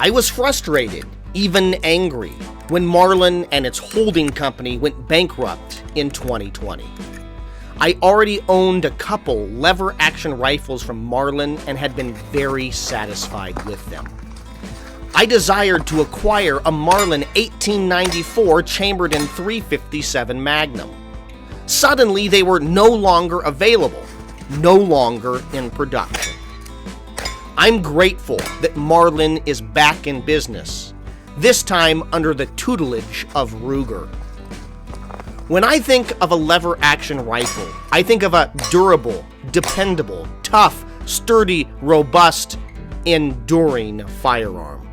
I was frustrated, even angry, when Marlin and its holding company went bankrupt in 2020. I already owned a couple lever-action rifles from Marlin and had been very satisfied with them. I desired to acquire a Marlin 1894 chambered in .357 Magnum. Suddenly, they were no longer available, no longer in production. I'm grateful that Marlin is back in business, this time under the tutelage of Ruger. When I think of a lever-action rifle, I think of a durable, dependable, tough, sturdy, robust, enduring firearm.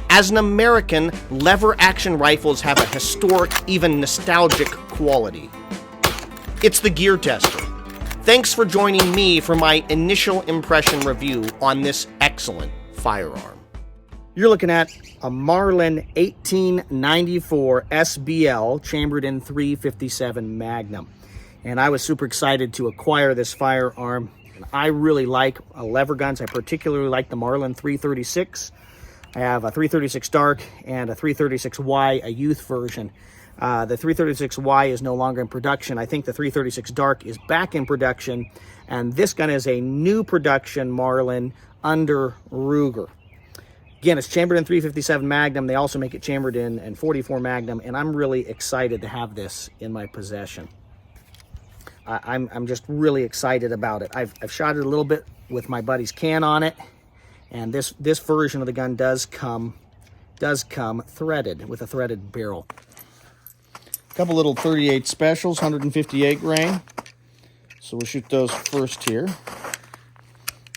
As an American, lever-action rifles have a historic, even nostalgic quality. It's TheGearTester. Thanks for joining me for my initial impression review on this excellent firearm. You're looking at a Marlin 1894 SBL chambered in .357 Magnum. And I was super excited to acquire this firearm. I really like lever guns. I particularly like the Marlin 336. I have a 336 Dark and a 336Y, a youth version. The 336Y is no longer in production. I think the 336 Dark is back in production, and this gun is a new production Marlin under Ruger. Again, it's chambered in .357 Magnum. They also make it chambered in .44 Magnum, and I'm really excited to have this in my possession. I'm just really excited about it. I've shot it a little bit with my buddy's can on it, and this version of the gun does come threaded with a threaded barrel. Couple little 38 specials, 158 grain. So we'll shoot those first here.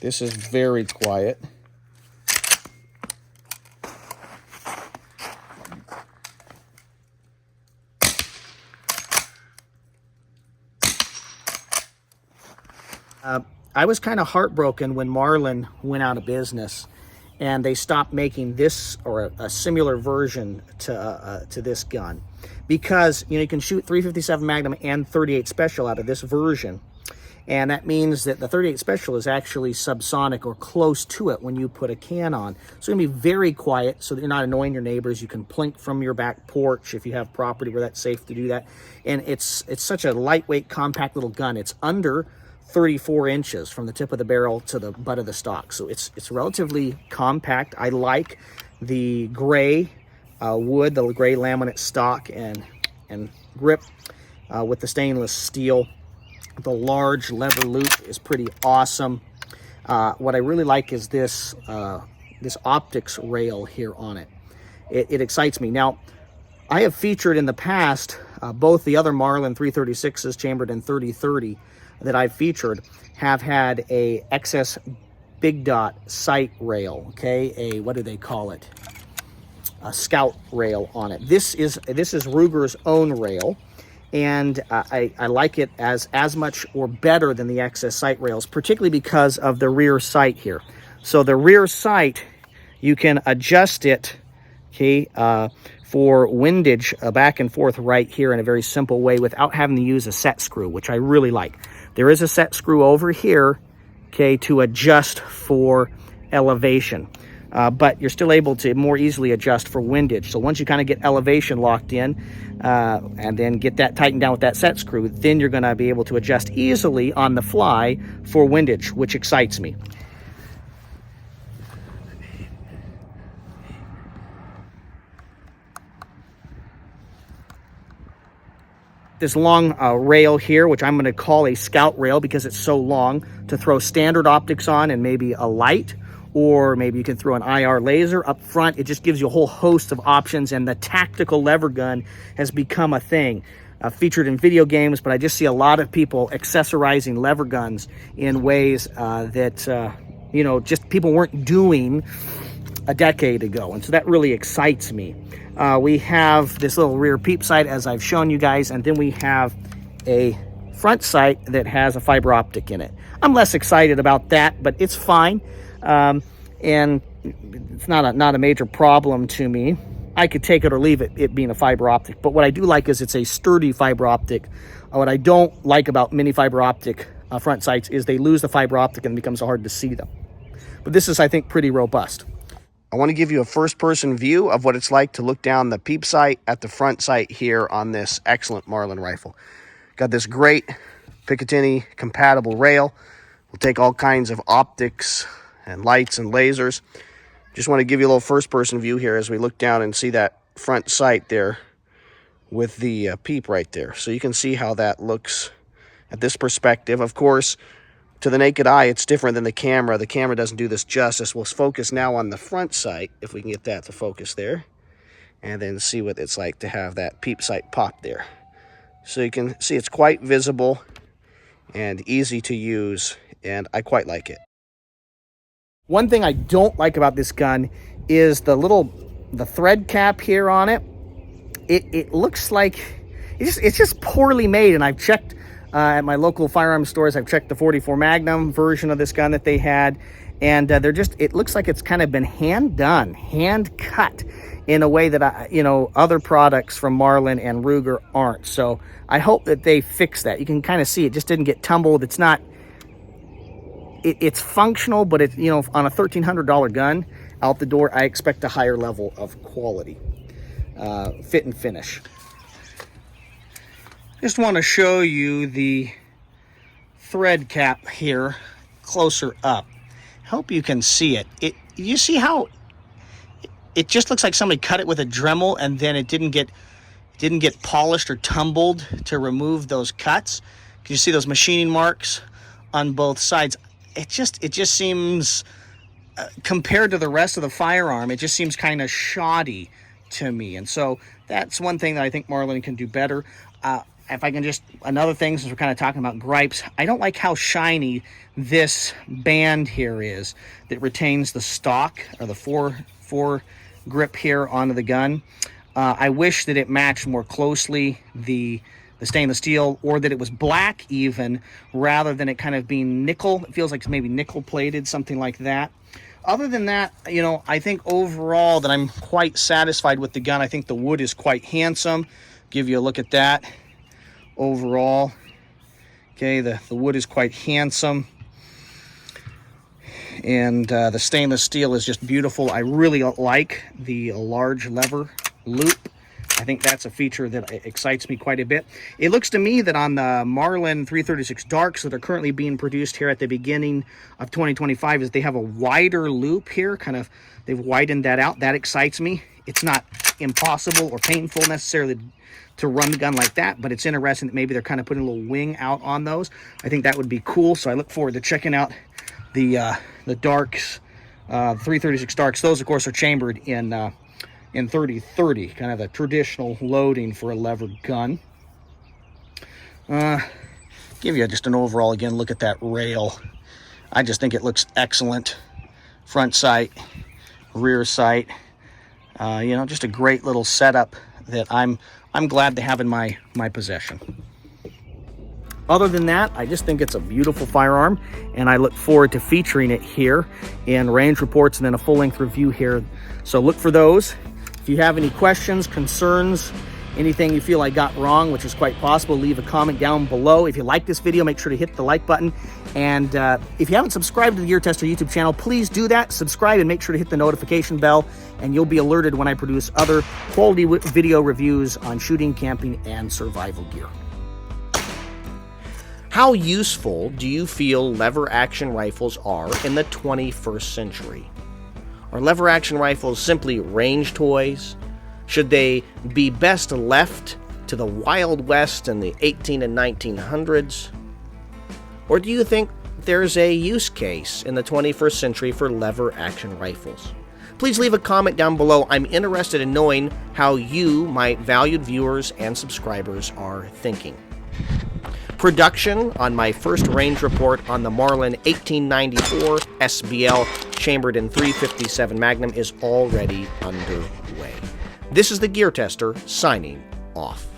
This is very quiet. I was kind of heartbroken when Marlin went out of business and they stopped making this or a similar version to this gun, because you can shoot .357 Magnum and 38 Special out of this version, and that means that the 38 Special is actually subsonic or close to it when you put a can on. So it's gonna be very quiet so that you're not annoying your neighbors. You can plink from your back porch if you have property where that's safe to do that. And it's such a lightweight, compact little gun. It's under 34 inches from the tip of the barrel to the butt of the stock, so it's relatively compact. I like the gray wood, the gray laminate stock and grip with the stainless steel. The large lever loop is pretty awesome. What I really like is this optics rail here on it. It excites me. Now, I have featured in the past both the other Marlin 336s chambered in .30-30 that I've featured have had a XS big dot sight rail, okay? What do they call it? A scout rail on it. This is Ruger's own rail, and I like it as much or better than the XS sight rails, particularly because of the rear sight here. So the rear sight, you can adjust it, okay, for windage back and forth right here in a very simple way without having to use a set screw, which I really like. There is a set screw over here, okay, to adjust for elevation, but you're still able to more easily adjust for windage. So once you kind of get elevation locked in and then get that tightened down with that set screw, then you're going to be able to adjust easily on the fly for windage, which excites me. This long rail here, which I'm going to call a scout rail because it's so long, to throw standard optics on and maybe a light, or maybe you can throw an IR laser up front. It just gives you a whole host of options, and the tactical lever gun has become a thing. Featured in video games, but I just see a lot of people accessorizing lever guns in ways that just people weren't doing a decade ago, and so that really excites me. We have this little rear peep sight, as I've shown you guys, and then we have a front sight that has a fiber optic in it. I'm less excited about that, but it's fine, and it's not a major problem to me. I could take it or leave it being a fiber optic, but what I do like is it's a sturdy fiber optic. What I don't like about mini fiber optic front sights is they lose the fiber optic and it becomes hard to see them. But this is, I think, pretty robust. I want to give you a first-person view of what it's like to look down the peep sight at the front sight here on this excellent Marlin rifle. Got this great Picatinny compatible rail. We'll take all kinds of optics and lights and lasers. Just want to give you a little first-person view here as we look down and see that front sight there with the peep right there. So you can see how that looks at this perspective. Of course, to the naked eye, it's different than the camera. The camera doesn't do this justice. We'll focus now on the front sight, if we can get that to focus there, and then see what it's like to have that peep sight pop there. So you can see it's quite visible and easy to use, and I quite like it. One thing I don't like about this gun is the thread cap here on it. It looks like it's just poorly made, and I've checked at my local firearms stores. I've checked the 44 Magnum version of this gun that they had, and it looks like it's kind of been hand done, hand cut in a way that other products from Marlin and Ruger aren't. So I hope that they fix that. You can kind of see it just didn't get tumbled. It's not, it's functional, but it's, on a $1,300 gun out the door, I expect a higher level of quality, fit and finish. Just want to show you the thread cap here closer up. Hope you can see it. You see how it just looks like somebody cut it with a Dremel and then it didn't get polished or tumbled to remove those cuts. Can you see those machining marks on both sides? It just seems compared to the rest of the firearm, it just seems kind of shoddy to me. And so that's one thing that I think Marlin can do better. If I can just, another thing, since we're kind of talking about gripes, I don't like how shiny this band here is that retains the stock or the fore grip here onto the gun. I wish that it matched more closely the stainless steel, or that it was black even, rather than it kind of being nickel. It feels like it's maybe nickel plated, something like that. Other than that, I think overall that I'm quite satisfied with the gun. I think the wood is quite handsome. Give you a look at that. Overall, okay, the wood is quite handsome, and the stainless steel is just beautiful. I really like the large lever loop. I think that's a feature that excites me quite a bit. It looks to me that on the Marlin 336 Darks that are currently being produced here at the beginning of 2025 is they have a wider loop here, they've widened that out. That excites me. It's not impossible or painful necessarily to run the gun like that, but it's interesting that maybe they're kind of putting a little wing out on those. I think that would be cool, so I look forward to checking out the Darks, 336 Darks. Those, of course, are chambered in 3030, kind of a traditional loading for a levered gun. Give you just an overall, again, look at that rail. I just think it looks excellent. Front sight, rear sight, just a great little setup that I'm glad to have in my possession. Other than that, I just think it's a beautiful firearm, and I look forward to featuring it here in range reports and then a full-length review here. So look for those. If you have any questions, concerns, anything you feel I got wrong, which is quite possible, leave a comment down below. If you like this video, make sure to hit the like button. And if you haven't subscribed to the TheGearTester YouTube channel, please do that. Subscribe and make sure to hit the notification bell, and you'll be alerted when I produce other quality video reviews on shooting, camping, and survival gear. How useful do you feel lever-action rifles are in the 21st century? Are lever-action rifles simply range toys? Should they be best left to the Wild West in the 1800s and 1900s? Or do you think there's a use case in the 21st century for lever-action rifles? Please leave a comment down below. I'm interested in knowing how you, my valued viewers and subscribers, are thinking. Production on my first range report on the Marlin 1894 SBL chambered in 357 Magnum is already underway. This is the TheGearTester signing off.